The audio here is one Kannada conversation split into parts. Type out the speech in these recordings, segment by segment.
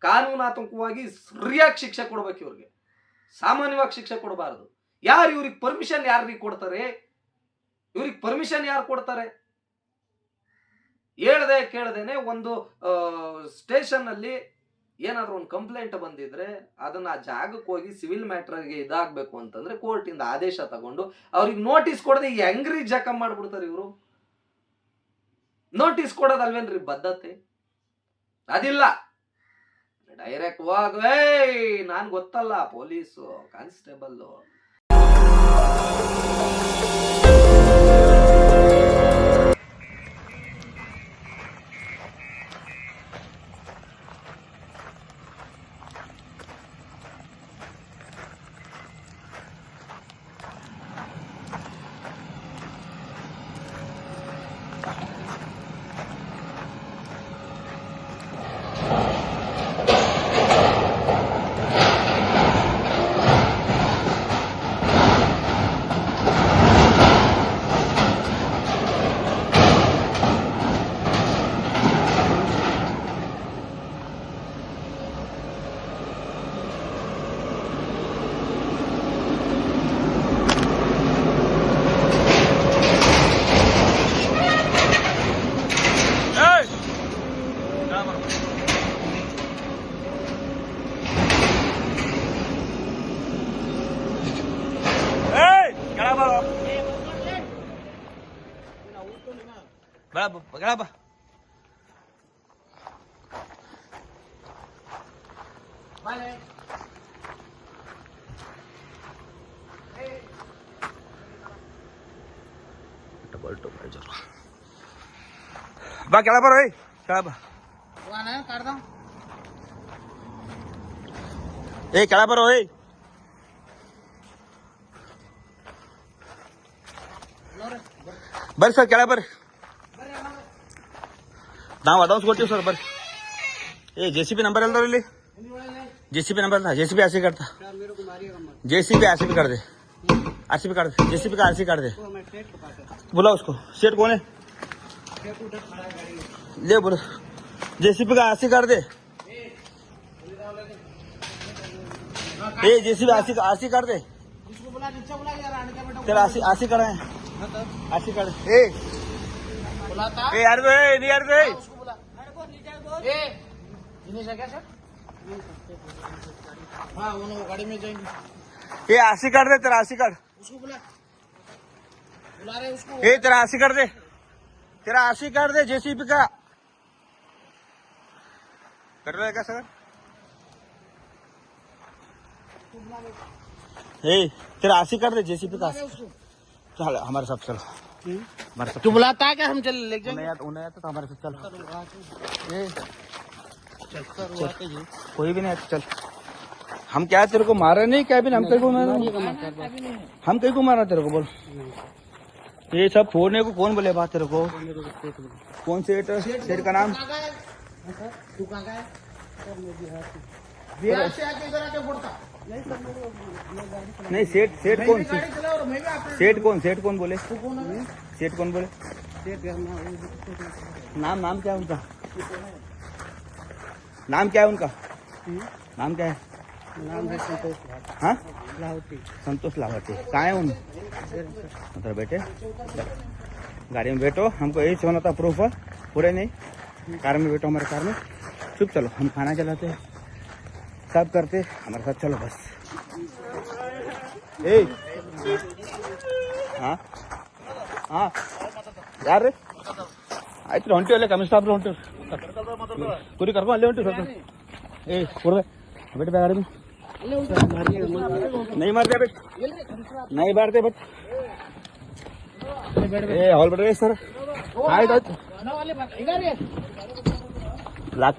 ಕಾನೂನಾತ್ಮಕವಾಗಿ ಸರಿಯಾಗಿ ಶಿಕ್ಷೆ ಕೊಡ್ಬೇಕು ಇವ್ರಿಗೆ, ಸಾಮಾನ್ಯವಾಗಿ ಶಿಕ್ಷೆ ಕೊಡಬಾರದು. ಯಾರು ಇವ್ರಿಗೆ ಪರ್ಮಿಷನ್ ಯಾರಿಗೆ ಕೊಡ್ತಾರೆ? ಇವ್ರಿಗೆ ಪರ್ಮಿಷನ್ ಯಾರು ಕೊಡ್ತಾರೆ? ಹೇಳ್ದೆ ಕೇಳದೇನೆ ಒಂದು ಸ್ಟೇಷನ್ ಅಲ್ಲಿ ಏನಾದ್ರೂ ಒಂದು ಕಂಪ್ಲೇಂಟ್ ಬಂದಿದ್ರೆ ಅದನ್ನ ಆ ಜಾಗಕ್ಕೆ ಹೋಗಿ ಸಿವಿಲ್ ಮ್ಯಾಟರ್ಗೆ ಇದಾಗಬೇಕು ಅಂತಂದ್ರೆ ಕೋರ್ಟ್ ಇಂದ ಆದೇಶ ತಗೊಂಡು ಅವ್ರಿಗೆ ನೋಟಿಸ್ ಕೊಡದೆ ಹೆಂಗ್ರಿ ಜಕ ಮಾಡ್ಬಿಡ್ತಾರೆ ಇವರು. ನೋಟಿಸ್ ಕೊಡೋದಲ್ವೇನ್ರಿ ಬದ್ಧತೆ? ಅದಿಲ್ಲ, ಡೈರೆಕ್ಟ್ ಹೋಗ್ ನಾನ್ ಗೊತ್ತಲ್ಲ police constable. Kenapa? Balik. Double major. Ba kenapa, Roy? Kenapa? Mana? Kardang. Kenapa, Roy? Bar sir, kenapa? ನಾವು ಅಡ್ವಾನ್ಸ್ ಕೊಡ್ತೀವಿ ಸರ್ ಬರ್ರಿ. JCB नंबर ಅಲ್ಲ ಇಲ್ಲಿ, JCB नंबर था, JCB RC कार्ड था, JCB RC कार्ड दे, RC कार्ड दे, JCB का RC कार्ड दे. बोला उसको, सेठ कौन है? ले बोलो, JCB का RC कार्ड दे. JCB RC कार्ड दे. तेरा RC कार्ड है, RC कार्ड. यार नहीं यार हाँ वो गाड़ी में जाएंगे. RC कार्ड दे, तेरा RC कार्ड. उसको बुला रहे उसको. तेरा RC कार्ड दे, तेरा RC कार्ड दे JCB का. कर रहा है क्या सर? तेरा RC कार्ड दे JCB का. चल हमारे साथ चलो. तू बुलाता है क्या? हम चल ले जाएंगे. उन्हें तो हमारे साथ चल. कोई भी नहीं है, चल. हम क्या तेरे को मारे नहीं क्या भी? हम तेरे को हम कहीं को मारा तेरे को? बोल. ये सब फोड़ने को कौन बोले बात तेरे को? कौन सेठ? सेठ का नाम? तू कहाँ का है? बिहार से आके इधर आके फोड़ता. नहीं सेठ कौन? सेठ कौन बोले? सेठ कौन बोले? नाम क्या है उनका? नाम क्या है उनका? नाम क्या है? नाम है संतोष. हाँ लाहौटी. संतोष लाहौटी. कहाँ है उन? उधर बैठे, गाड़ी में बैठो. हमको यही होना था प्रूफ है, पूरे नहीं. कार में बैठो, हमारे कार में. चुप चलो, हम खाना चलाते हैं, सब करते, हमारे साथ चलो बस. हाँ हाँ ಯಾರು ರೀ? ಆಯ್ತು ಹೊಂಟಿ ಅಲ್ಲೇ ಕಮಿಷನರ್ ಹೊಂಟಿ ಕುರಿ ಕರ್ಕೊಂಡು ಅಲ್ಲೇ ಹೊಂಟಿ ಸ್ವಲ್ಪ. ಕೊಡ್ದೆ ಬೇಟ ಗಾಡಿ नहीं मारते बेट, नहीं मारते बेट. हॉल बैठ सर. आಯ್ತು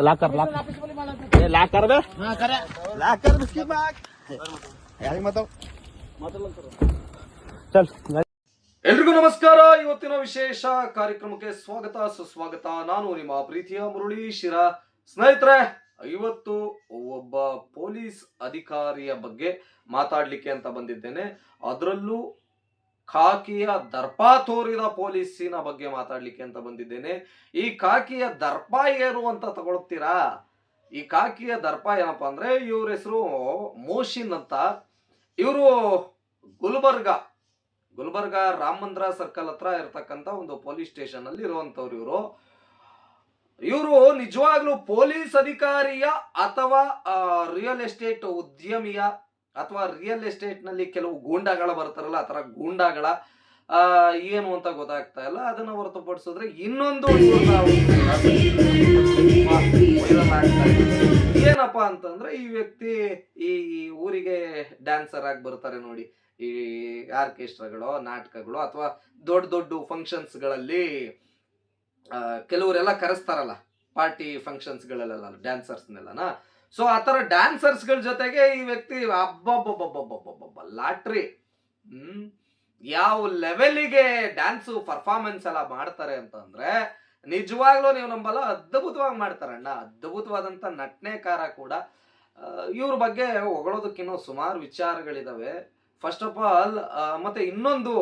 लाक कर बे. लाक कर बिस्किट बाग ಯಾರಿಗೆ चल. ಎಲ್ರಿಗೂ ನಮಸ್ಕಾರ. ಇವತ್ತಿನ ವಿಶೇಷ ಕಾರ್ಯಕ್ರಮಕ್ಕೆ ಸ್ವಾಗತ ಸುಸ್ವಾಗತ. ನಾನು ನಿಮ್ಮ ಪ್ರೀತಿಯ ಮುರಳಿ ಶಿರಾ. ಸ್ನೇಹಿತರೆ, ಇವತ್ತು ಒಬ್ಬ ಪೊಲೀಸ್ ಅಧಿಕಾರಿಯ ಬಗ್ಗೆ ಮಾತಾಡ್ಲಿಕ್ಕೆ ಅಂತ ಬಂದಿದ್ದೇನೆ. ಅದರಲ್ಲೂ ಖಾಕಿಯ ದರ್ಪ ತೋರಿದ ಪೊಲೀಸಿನ ಬಗ್ಗೆ ಮಾತಾಡ್ಲಿಕ್ಕೆ ಅಂತ ಬಂದಿದ್ದೇನೆ. ಈ ಖಾಕಿಯ ದರ್ಪ ಏನು ಅಂತ ತಗೊಳ್ತೀರಾ? ಈ ಕಾಕಿಯ ದರ್ಪ ಏನಪ್ಪಾ ಅಂದ್ರೆ ಇವ್ರ ಹೆಸರು ಮೋಶಿನ್ ಅಂತ. ಇವರು ಗುಲ್ಬರ್ಗ ರಾಮ ಮಂದಿರ ಸರ್ಕಲ್ ಹತ್ರ ಇರತಕ್ಕಂತ ಒಂದು ಪೊಲೀಸ್ ಸ್ಟೇಷನ್ ಅಲ್ಲಿ ಇರುವಂತವ್ರು. ಇವರು ನಿಜವಾಗ್ಲೂ ಪೊಲೀಸ್ ಅಧಿಕಾರಿಯ ಅಥವಾ ರಿಯಲ್ ಎಸ್ಟೇಟ್ ಉದ್ಯಮಿಯ ಅಥವಾ ರಿಯಲ್ ಎಸ್ಟೇಟ್ ನಲ್ಲಿ ಕೆಲವು ಗೂಂಡಾಗಳ ಬರ್ತಾರಲ್ಲ, ಆ ತರ ಗೂಂಡಾಗಳ ಏನು ಅಂತ ಗೊತ್ತಾಗ್ತಾ ಇಲ್ಲ. ಅದನ್ನ ಹೊರತುಪಡಿಸಿದ್ರೆ ಇನ್ನೊಂದು ಏನಪ್ಪಾ ಅಂತಂದ್ರೆ, ಈ ವ್ಯಕ್ತಿ ಈ ಊರಿಗೆ ಡ್ಯಾನ್ಸರ್ ಆಗಿ ಬರ್ತಾರೆ ನೋಡಿ, ಈ ಆರ್ಕೆಸ್ಟ್ರಾಗಳು, ನಾಟಕಗಳು ಅಥವಾ ದೊಡ್ಡ ದೊಡ್ಡ ಫಂಕ್ಷನ್ಸ್ ಗಳಲ್ಲಿ ಕೆಲವರೆಲ್ಲ ಕರೆಸ್ತಾರಲ್ಲ, ಪಾರ್ಟಿ ಫಂಕ್ಷನ್ಸ್ ಗಳಲ್ಲೆಲ್ಲ ಡ್ಯಾನ್ಸರ್ಸ್ನೆಲ್ಲನ. ಸೊ ಆತರ ಡ್ಯಾನ್ಸರ್ಸ್ ಗಳ ಜೊತೆಗೆ ಈ ವ್ಯಕ್ತಿ ಅಬ್ಬಬ್ಬಬ್ಬಬ್ಬಬ್ಬಬ್ಬ ಲಾಟ್ರಿ. ಯಾವ ಲೆವೆಲಿಗೆ ಡ್ಯಾನ್ಸ್ ಪರ್ಫಾರ್ಮೆನ್ಸ್ ಎಲ್ಲ ಮಾಡ್ತಾರೆ ಅಂತಂದ್ರೆ ನಿಜವಾಗ್ಲೂ ನೀವು ನಂಬಲ್ಲ, ಅದ್ಭುತವಾಗಿ ಮಾಡ್ತಾರಣ್ಣ. ಅದ್ಭುತವಾದಂತ ನಟನೆಕಾರ ಕೂಡ. ಇವ್ರ ಬಗ್ಗೆ ಹೊಗಳೋದಕ್ಕಿನ್ನೂ ಸುಮಾರು ವಿಚಾರಗಳಿದಾವೆ. ಫಸ್ಟ್ ಆಫ್ ಆಲ್ ಮತ್ತೆ ಇನ್ನೊಂದು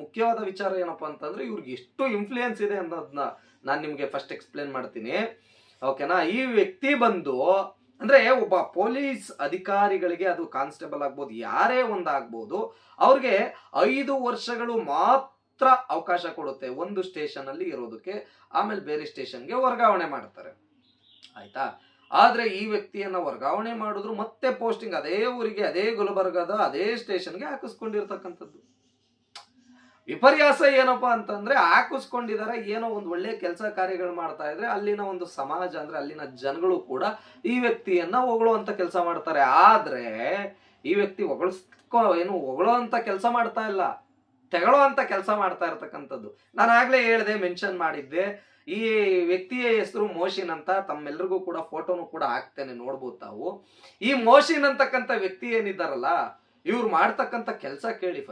ಮುಖ್ಯವಾದ ವಿಚಾರ ಏನಪ್ಪಾ ಅಂತಂದ್ರೆ, ಇವ್ರಿಗೆ ಎಷ್ಟು ಇನ್ಫ್ಲೂಯೆನ್ಸ್ ಇದೆ ಅನ್ನೋದನ್ನ ನಾನು ನಿಮ್ಗೆ ಫಸ್ಟ್ ಎಕ್ಸ್ಪ್ಲೇನ್ ಮಾಡ್ತೀನಿ, ಓಕೆನಾ. ಈ ವ್ಯಕ್ತಿ ಬಂದು ಅಂದ್ರೆ ಒಬ್ಬ ಪೊಲೀಸ್ ಅಧಿಕಾರಿಗಳಿಗೆ, ಅದು ಕಾನ್ಸ್ಟೇಬಲ್ ಆಗ್ಬೋದು, ಯಾರೇ ಒಂದಾಗ್ಬೋದು, ಅವ್ರಿಗೆ 5 ವರ್ಷಗಳು ಮಾತ್ರ ಅವಕಾಶ ಕೊಡುತ್ತೆ ಒಂದು ಸ್ಟೇಷನ್ ಅಲ್ಲಿ ಇರೋದಕ್ಕೆ. ಆಮೇಲೆ ಬೇರೆ ಸ್ಟೇಷನ್ಗೆ ವರ್ಗಾವಣೆ ಮಾಡ್ತಾರೆ, ಆಯ್ತಾ. ಆದ್ರೆ ಈ ವ್ಯಕ್ತಿಯನ್ನ ವರ್ಗಾವಣೆ ಮಾಡಿದ್ರು ಮತ್ತೆ ಪೋಸ್ಟಿಂಗ್ ಅದೇ ಊರಿಗೆ, ಅದೇ ಗುಲ್ಬರ್ಗದ ಅದೇ ಸ್ಟೇಷನ್ಗೆ ಹಾಕಿಸ್ಕೊಂಡಿರ್ತಕ್ಕಂಥದ್ದು. ವಿಪರ್ಯಾಸ ಏನಪ್ಪಾ ಅಂತಂದ್ರೆ, ಹಾಕಿಸ್ಕೊಂಡಿದ್ದಾರೆ, ಏನೋ ಒಂದು ಒಳ್ಳೆ ಕೆಲಸ ಕಾರ್ಯಗಳು ಮಾಡ್ತಾ ಇದ್ರೆ ಅಲ್ಲಿನ ಒಂದು ಸಮಾಜ ಅಂದ್ರೆ ಅಲ್ಲಿನ ಜನಗಳು ಕೂಡ ಈ ವ್ಯಕ್ತಿಯನ್ನ ಹೊಗಳುವಂತ ಕೆಲಸ ಮಾಡ್ತಾರೆ. ಆದ್ರೆ ಈ ವ್ಯಕ್ತಿ ಹೊಗಳೋ ಅಂತ ಕೆಲಸ ಮಾಡ್ತಾ ಇಲ್ಲ, ತೆಗಳೋ ಅಂತ ಕೆಲಸ ಮಾಡ್ತಾ ಇರ್ತಕ್ಕಂಥದ್ದು. ನಾನು ಆಗ್ಲೇ ಹೇಳ್ದೆ, ಮೆನ್ಷನ್ ಮಾಡಿದ್ದೆ, ಈ ವ್ಯಕ್ತಿಯ ಹೆಸರು ಮೋಶಿನ್ ಅಂತ. ತಮ್ಮೆಲ್ರಿಗೂ ಕೂಡ ಫೋಟೋನು ಕೂಡ ಹಾಕ್ತೇನೆ, ನೋಡ್ಬೋದು ತಾವು. ಈ ಮೋಶಿನ್ ಅಂತಕ್ಕಂಥ ವ್ಯಕ್ತಿ ಏನಿದ್ದಾರಲ್ಲ, ಇವ್ರು ಮಾಡ್ತಕ್ಕಂಥ ಕೆಲಸ ಕೇಳಿ.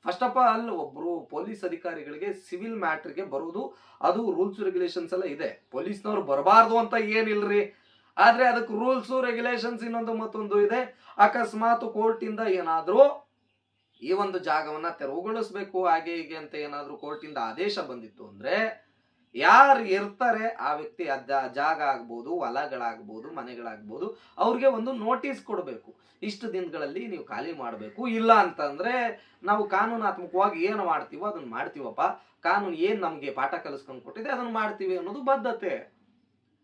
ಫಸ್ಟ್ ಆಫ್ ಆಲ್ ಒಬ್ರು ಪೊಲೀಸ್ ಅಧಿಕಾರಿಗಳಿಗೆ ಸಿವಿಲ್ ಮ್ಯಾಟ್ರಿಗೆ ಬರುವುದು, ಅದು ರೂಲ್ಸ್ ರೆಗ್ಯುಲೇಷನ್ಸ್ ಎಲ್ಲ ಇದೆ. ಪೊಲೀಸ್ನವ್ರು ಬರಬಾರ್ದು ಅಂತ ಏನಿಲ್ರಿ, ಆದ್ರೆ ಅದಕ್ಕೆ ರೂಲ್ಸ್ ರೆಗ್ಯುಲೇಷನ್ಸ್ ಇನ್ನೊಂದು ಮತ್ತೊಂದು ಇದೆ. ಅಕಸ್ಮಾತ್ ಕೋರ್ಟ್ ಇಂದ ಏನಾದ್ರೂ ಈ ಒಂದು ಜಾಗವನ್ನ ತೆರವುಗೊಳಿಸ್ಬೇಕು ಹಾಗೆ ಹೀಗೆ ಅಂತ ಏನಾದ್ರೂ ಕೋರ್ಟ್ ಇಂದ ಆದೇಶ ಬಂದಿತ್ತು ಅಂದ್ರೆ, ಯಾರು ಇರ್ತಾರೆ ಆ ವ್ಯಕ್ತಿ, ಜಾಗ ಆಗ್ಬೋದು, ಹೊಲಗಳಾಗ್ಬೋದು, ಮನೆಗಳಾಗ್ಬೋದು, ಅವ್ರಿಗೆ ಒಂದು ನೋಟಿಸ್ ಕೊಡಬೇಕು, ಇಷ್ಟು ದಿನಗಳಲ್ಲಿ ನೀವು ಖಾಲಿ ಮಾಡಬೇಕು. ಇಲ್ಲ ಅಂತಂದ್ರೆ ನಾವು ಕಾನೂನಾತ್ಮಕವಾಗಿ ಏನು ಮಾಡ್ತೀವೋ ಅದನ್ನ ಮಾಡ್ತೀವಪ್ಪ, ಕಾನೂನು ಏನ್ ನಮ್ಗೆ ಪಾಠ ಕಲಿಸ್ಕೊಂಡು ಕೊಟ್ಟಿದೆ ಅದನ್ನ ಮಾಡ್ತೀವಿ ಅನ್ನೋದು ಬದ್ಧತೆ.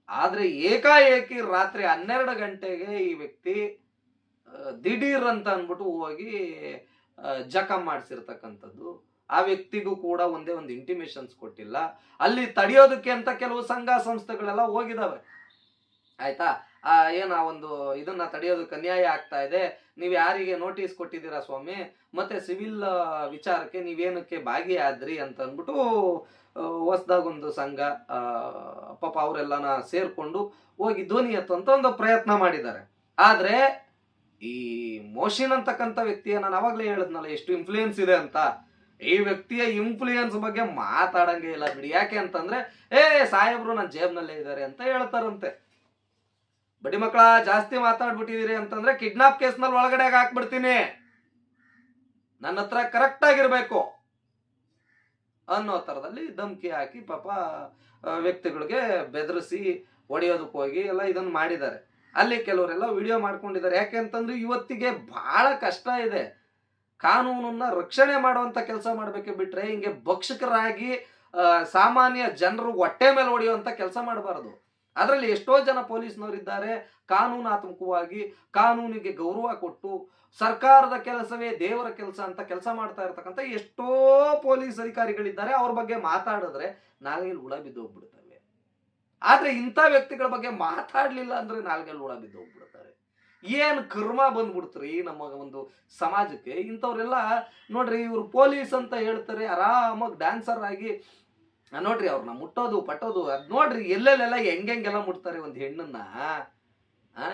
ಆದ್ರೆ ಏಕಾಏಕಿ ರಾತ್ರಿ 12 ಗಂಟೆಗೆ ಈ ವ್ಯಕ್ತಿ ದಿಢೀರ್ ಅಂತ ಅನ್ಬಿಟ್ಟು ಹೋಗಿ ಜಖಂ ಮಾಡಿಸಿರ್ತಕ್ಕಂಥದ್ದು. ಆ ವ್ಯಕ್ತಿಗೂ ಕೂಡ ಒಂದೇ ಒಂದು ಇಂಟಿಮೇಷನ್ಸ್ ಕೊಟ್ಟಿಲ್ಲ. ಅಲ್ಲಿ ತಡೆಯೋದಕ್ಕೆ ಅಂತ ಕೆಲವು ಸಂಘ ಸಂಸ್ಥೆಗಳೆಲ್ಲ ಹೋಗಿದಾವೆ, ಆಯ್ತಾ. ಒಂದು ಇದನ್ನ ತಡೆಯೋದಕ್ಕೆ ಅನ್ಯಾಯ ಆಗ್ತಾ ಇದೆ, ನೀವ್ ಯಾರಿಗೆ ನೋಟಿಸ್ ಕೊಟ್ಟಿದ್ದೀರಾ ಸ್ವಾಮಿ, ಮತ್ತೆ ಸಿವಿಲ್ ವಿಚಾರಕ್ಕೆ ನೀವೇನಕ್ಕೆ ಭಾಗಿಯಾದ್ರಿ ಅಂತ ಅಂದ್ಬಿಟ್ಟು ಹೊಸದಾಗ ಒಂದು ಸಂಘ ಪಾಪ ಅವರೆಲ್ಲನ ಸೇರ್ಕೊಂಡು ಹೋಗಿ ಧ್ವನಿ ಎತ್ತುವಂತ ಒಂದು ಪ್ರಯತ್ನ ಮಾಡಿದ್ದಾರೆ. ಆದ್ರೆ ಈ ಮೋಶಿನ್ ಅಂತಕ್ಕಂಥ ವ್ಯಕ್ತಿಯ, ನಾನು ಅವಾಗ್ಲೇ ಹೇಳಿದ್ನಲ್ಲ ಎಷ್ಟು ಇನ್ಫ್ಲೂಯೆನ್ಸ್ ಇದೆ ಅಂತ, ಈ ವ್ಯಕ್ತಿಯ ಇನ್ಫ್ಲೂಯೆನ್ಸ್ ಬಗ್ಗೆ ಮಾತಾಡಂಗೆ ಇಲ್ಲ ಬಿಡಿ. ಯಾಕೆ ಅಂತಂದ್ರೆ, ಸಾಹೇಬ್ರು ನನ್ನ ಜೇಬ್ನಲ್ಲೇ ಇದ್ದಾರೆ ಅಂತ ಹೇಳ್ತಾರಂತೆ. ಬಡಿ ಮಕ್ಕಳ ಜಾಸ್ತಿ ಮಾತಾಡ್ಬಿಟ್ಟಿದೀರಿ ಅಂತಂದ್ರೆ ಕಿಡ್ನಾಪ್ ಕೇಸ್ನಲ್ಲಿ ಒಳಗಡೆ ಹಾಕ್ಬಿಡ್ತೀನಿ, ನನ್ನ ಹತ್ರ ಕರೆಕ್ಟ್ ಆಗಿರ್ಬೇಕು ಅನ್ನೋ ತರದಲ್ಲಿ ಧಮಕಿ ಹಾಕಿ ಪಾಪ ವ್ಯಕ್ತಿಗಳಿಗೆ ಬೆದರಿಸಿ ಹೊಡೆಯೋದಕ್ಕೆ ಹೋಗಿ ಎಲ್ಲ ಇದನ್ನ ಮಾಡಿದ್ದಾರೆ. ಅಲ್ಲಿ ಕೆಲವರೆಲ್ಲ ವಿಡಿಯೋ ಮಾಡ್ಕೊಂಡಿದ್ದಾರೆ. ಯಾಕೆ ಅಂತಂದ್ರೆ ಇವತ್ತಿಗೆ ಬಹಳ ಕಷ್ಟ ಇದೆ, ಕಾನೂನನ್ನ ರಕ್ಷಣೆ ಮಾಡುವಂತ ಕೆಲಸ ಮಾಡ್ಬೇಕೆ ಬಿಟ್ರೆ ಹಿಂಗೆ ಭಕ್ಷಕರಾಗಿ ಸಾಮಾನ್ಯ ಜನರು ಹೊಟ್ಟೆ ಮೇಲೆ ಹೊಡೆಯುವಂತ ಕೆಲಸ ಮಾಡಬಾರದು. ಅದರಲ್ಲಿ ಎಷ್ಟೋ ಜನ ಪೊಲೀಸ್ನವರಿದ್ದಾರೆ, ಕಾನೂನಾತ್ಮಕವಾಗಿ ಕಾನೂನಿಗೆ ಗೌರವ ಕೊಟ್ಟು ಸರ್ಕಾರದ ಕೆಲಸವೇ ದೇವರ ಕೆಲಸ ಅಂತ ಕೆಲಸ ಮಾಡ್ತಾ ಇರ್ತಕ್ಕಂಥ ಎಷ್ಟೋ ಪೊಲೀಸ್ ಅಧಿಕಾರಿಗಳಿದ್ದಾರೆ. ಅವ್ರ ಬಗ್ಗೆ ಮಾತಾಡಿದ್ರೆ ನಾಲ್ಗೆಲ್ಲಿ ಹುಳ ಬಿದ್ದು ಹೋಗ್ಬಿಡ್ತವೆ. ಆದ್ರೆ ಇಂಥ ವ್ಯಕ್ತಿಗಳ ಬಗ್ಗೆ ಮಾತಾಡ್ಲಿಲ್ಲ ಅಂದ್ರೆ ನಾಲ್ಗೆಲ್ಲಿ ಹುಳ ಬಿದ್ದು ಹೋಗ್ಬಿಡ್ತಾರೆ. ಏನ್ ಕರ್ಮ ಬಂದ್ಬಿಡ್ತ್ರಿ ನಮ್ಮ ಒಂದು ಸಮಾಜಕ್ಕೆ. ಇಂಥವ್ರೆಲ್ಲ ನೋಡ್ರಿ, ಇವ್ರು ಪೊಲೀಸ್ ಅಂತ ಹೇಳ್ತಾರೆ, ಆರಾಮಾಗಿ ಡ್ಯಾನ್ಸರ್ ಆಗಿ ನೋಡ್ರಿ ಅವ್ರನ್ನ ಮುಟ್ಟೋದು ಪಟ್ಟೋದು, ಅದ್ ನೋಡ್ರಿ ಎಲ್ಲೆಲ್ಲೆಲ್ಲ ಹೆಂಗೆಲ್ಲ ಮುಟ್ತಾರೆ ಒಂದು ಹೆಣ್ಣನ್ನ.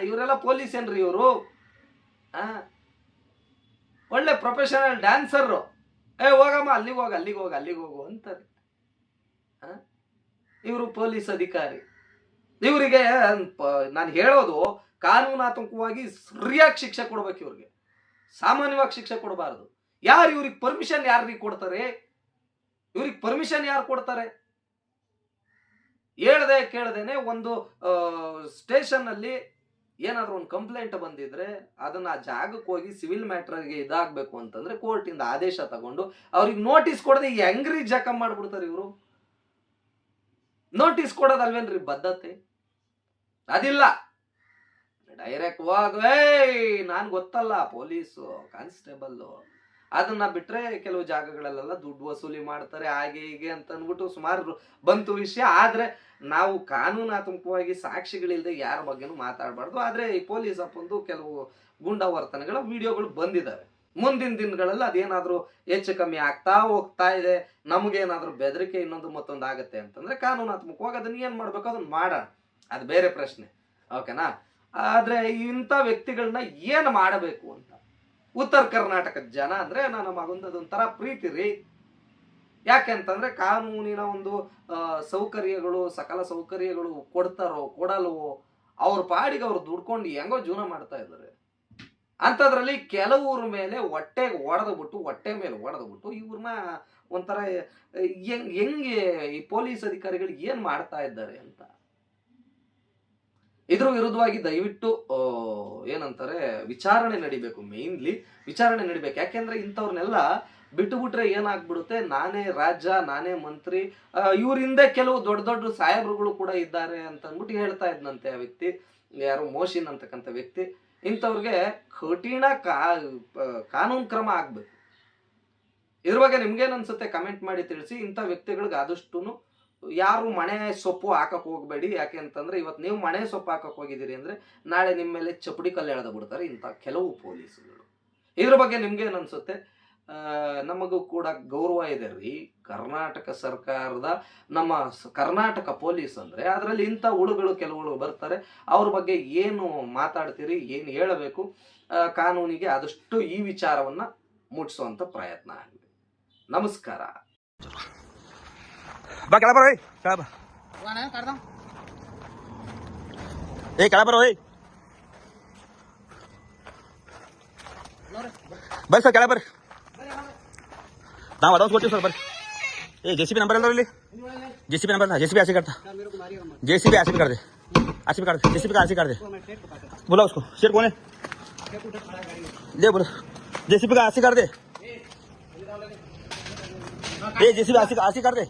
ಇವರೆಲ್ಲ ಪೊಲೀಸ್ ಏನ್ರಿ ಇವರು? ಒಳ್ಳೆ ಪ್ರೊಫೆಷನಲ್ ಡ್ಯಾನ್ಸರ್. ಹೋಗಮ್ಮ ಅಲ್ಲಿಗೆ ಹೋಗು ಅಂತಾರೆ. ಇವರು ಪೊಲೀಸ್ ಅಧಿಕಾರಿ. ಇವರಿಗೆ ನಾನು ಹೇಳೋದು, ಕಾನೂನಾತ್ಮಕವಾಗಿ ಸರಿಯಾಗಿ ಶಿಕ್ಷೆ ಕೊಡ್ಬೇಕು ಇವ್ರಿಗೆ, ಸಾಮಾನ್ಯವಾಗಿ ಶಿಕ್ಷೆ ಕೊಡಬಾರದು. ಯಾರು ಇವ್ರಿಗೆ ಪರ್ಮಿಷನ್ ಯಾರಿಗೆ ಕೊಡ್ತಾರೆ? ಇವ್ರಿಗೆ ಪರ್ಮಿಷನ್ ಯಾರು ಕೊಡ್ತಾರೆ? ಹೇಳ್ದೆ ಕೇಳ್ದೇನೆ ಒಂದು ಸ್ಟೇಷನ್ ಅಲ್ಲಿ ಏನಾದ್ರೂ ಒಂದು ಕಂಪ್ಲೇಂಟ್ ಬಂದಿದ್ರೆ ಅದನ್ನ ಆ ಜಾಗಕ್ಕೆ ಹೋಗಿ ಸಿವಿಲ್ ಮ್ಯಾಟ್ರಿಗೆ ಇದಾಗಬೇಕು ಅಂತಂದ್ರೆ ಕೋರ್ಟ್ ಇಂದ ಆದೇಶ ತಗೊಂಡು ಅವ್ರಿಗೆ ನೋಟಿಸ್ ಕೊಡದೆ ಹೆಂಗ್ರಿ ಜಖಮ್ ಮಾಡ್ಬಿಡ್ತಾರೆ ಇವರು. ನೋಟಿಸ್ ಕೊಡೋದಲ್ವೇನ್ರಿ ಬದ್ಧತೆ? ಅದಿಲ್ಲ, ಡೈರೆಕ್ಟ್ ಹೋಗ್ವೇ ನಾನ್ ಗೊತ್ತಲ್ಲ ಪೊಲೀಸು ಕಾನ್ಸ್ಟೇಬಲ್, ಅದನ್ನ ಬಿಟ್ರೆ ಕೆಲವು ಜಾಗಗಳಲ್ಲೆಲ್ಲ ದುಡ್ಡು ವಸೂಲಿ ಮಾಡ್ತಾರೆ ಹಾಗೆ ಹೀಗೆ ಅಂತ ಅಂದ್ಬಿಟ್ಟು ಸುಮಾರು ಬಂತು ವಿಷಯ. ಆದ್ರೆ ನಾವು ಕಾನೂನಾತ್ಮಕವಾಗಿ ಸಾಕ್ಷಿಗಳಿಲ್ಲದೆ ಯಾರ ಬಗ್ಗೆನೂ ಮಾತಾಡಬಾರ್ದು. ಆದ್ರೆ ಈ ಪೊಲೀಸ್ ಅಪ್ಪಂದು ಕೆಲವು ಗುಂಡಾವರ್ತನೆಗಳ ವಿಡಿಯೋಗಳು ಬಂದಿದ್ದಾವೆ. ಮುಂದಿನ ದಿನಗಳಲ್ಲಿ ಅದೇನಾದ್ರೂ ಹೆಚ್ಚು ಕಮ್ಮಿ ಆಗ್ತಾ ಹೋಗ್ತಾ ಇದೆ, ನಮಗೇನಾದ್ರೂ ಬೆದರಿಕೆ ಇನ್ನೊಂದು ಮತ್ತೊಂದು ಆಗತ್ತೆ ಅಂತಂದ್ರೆ ಕಾನೂನಾತ್ಮಕವಾಗಿ ಅದನ್ನ ಏನ್ ಮಾಡ್ಬೇಕು ಅದನ್ನ ಮಾಡೋಣ, ಅದು ಬೇರೆ ಪ್ರಶ್ನೆ, ಓಕೆನಾ? ಆದ್ರೆ ಇಂಥ ವ್ಯಕ್ತಿಗಳನ್ನ ಏನ್ ಮಾಡಬೇಕು ಅಂತ ಉತ್ತರ ಕರ್ನಾಟಕದ ಜನ ಅಂದ್ರೆ ನನ್ನ ಮಗೊಂದು ಅದೊಂಥರ ಪ್ರೀತಿ ರೀ. ಯಾಕೆ ಅಂತಂದ್ರೆ ಕಾನೂನಿನ ಒಂದು ಸೌಕರ್ಯಗಳು, ಸಕಲ ಸೌಕರ್ಯಗಳು ಕೊಡ್ತಾರೋ ಕೊಡಲ್ವೋ ಅವ್ರ ಪಾಡಿಗೆ ಅವ್ರು ದುಡ್ಕೊಂಡು ಹೆಂಗೋ ಜೀವನ ಮಾಡ್ತಾ ಇದ್ದಾರೆ. ಅಂಥದ್ರಲ್ಲಿ ಕೆಲವ್ರ ಮೇಲೆ ಹೊಟ್ಟೆ ಮೇಲೆ ಹೊಡೆದ್ಬಿಟ್ಟು ಇವ್ರನ್ನ ಒಂಥರ ಹೆಂಗೆ ಈ ಪೊಲೀಸ್ ಅಧಿಕಾರಿಗಳು ಏನ್ ಮಾಡ್ತಾ ಇದ್ದಾರೆ ಅಂತ ಇದ್ರ ವಿರುದ್ಧವಾಗಿ ದಯವಿಟ್ಟು ಏನಂತಾರೆ ವಿಚಾರಣೆ ನಡಿಬೇಕು. ಮೇನ್ಲಿ ವಿಚಾರಣೆ ನಡಿಬೇಕು. ಯಾಕೆಂದ್ರೆ ಇಂಥವ್ರನ್ನೆಲ್ಲ ಬಿಟ್ಟು ಬಿಟ್ರೆ ಏನಾಗ್ಬಿಡುತ್ತೆ, ನಾನೇ ರಾಜ ನಾನೇ ಮಂತ್ರಿ, ಇವ್ರ ಹಿಂದೆ ಕೆಲವು ದೊಡ್ಡ ದೊಡ್ಡ ಸಾಹೇಬ್ರುಗಳು ಕೂಡ ಇದ್ದಾರೆ ಅಂತ ಅಂದ್ಬಿಟ್ಟು ಹೇಳ್ತಾ ಇದ್ನಂತೆ ಆ ವ್ಯಕ್ತಿ, ಯಾರು ಮೋಶಿನ್ ಅಂತಕ್ಕಂಥ ವ್ಯಕ್ತಿ. ಇಂಥವ್ರಿಗೆ ಕಠಿಣ ಕಾನೂನು ಕ್ರಮ ಆಗ್ಬೇಕು. ಇದ್ರ ಬಗ್ಗೆ ನಿಮ್ಗೇನ್ ಅನ್ಸುತ್ತೆ ಕಮೆಂಟ್ ಮಾಡಿ ತಿಳಿಸಿ. ಇಂಥ ವ್ಯಕ್ತಿಗಳಿಗೆ ಆದಷ್ಟು ಯಾರು ಮಣೆ ಸೊಪ್ಪು ಹಾಕಕ್ ಹೋಗ್ಬೇಡಿ. ಯಾಕೆ ಅಂತಂದ್ರೆ ಇವತ್ತು ನೀವು ಮಣೆ ಸೊಪ್ಪು ಹಾಕಕ್ ಹೋಗಿದ್ದೀರಿ ಅಂದ್ರೆ ನಾಳೆ ನಿಮ್ಮ ಮೇಲೆ ಚಪ್ಪಡಿ ಕಲ್ಲು ಎಳೆದು ಬಿಡ್ತಾರೆ ಇಂಥ ಕೆಲವು ಪೊಲೀಸುಗಳು. ಇದ್ರ ಬಗ್ಗೆ ನಿಮ್ಗೇನ್ ಅನ್ಸುತ್ತೆ? ನಮಗೂ ಕೂಡ ಗೌರವ ಇದೆ ರೀ. ಕರ್ನಾಟಕ ಸರ್ಕಾರದ ನಮ್ಮ ಕರ್ನಾಟಕ ಪೊಲೀಸ್ ಅಂದ್ರೆ ಅದರಲ್ಲಿ ಇಂಥ ಹುಳುಗಳು ಕೆಲವುಗಳು ಬರ್ತಾರೆ. ಅವ್ರ ಬಗ್ಗೆ ಏನು ಮಾತಾಡ್ತೀರಿ, ಏನು ಹೇಳಬೇಕು, ಕಾನೂನಿಗೆ ಆದಷ್ಟು ಈ ವಿಚಾರವನ್ನ ಮುಟ್ಸುವಂತ ಪ್ರಯತ್ನ ಆಗಿದೆ. ನಮಸ್ಕಾರ. ಬಾ ಕೆಳ ಬರೋ ಕೆಳ ಬಾ ಕೆಳ ಬರೋ ಬರ್ರಿ ಸರ್ ಕೆಳ ಬರ್ರಿ. ನಾವು ಅಡ್ವಾನ್ಸ್ ಕೊಡ್ತೀವಿ ಸರ್ ಬರ್ರಿ. JCB नंबर अल्ल JCB नंबर था JCB ऐसे करता JCB ऐसे भी कर दे JCB का ऐसे कर दे बोला उसको शेर कौन है दे बोलो JCB का ऐसे कर दे ये JCB ऐसे कर दे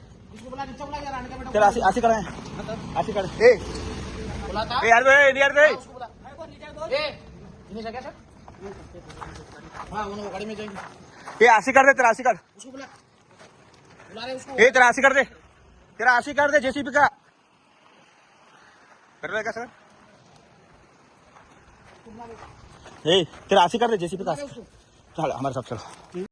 तेरा ऐसे कर ऐसे कर ए यार दे यार दे ये ऐसे कर दे तेरा ऐसे कर ए तेरा ऐसे कर दे JCB का कर लेगा सर ए तेरा ऐसे कर दे JCB का चल हमारे साथ चलो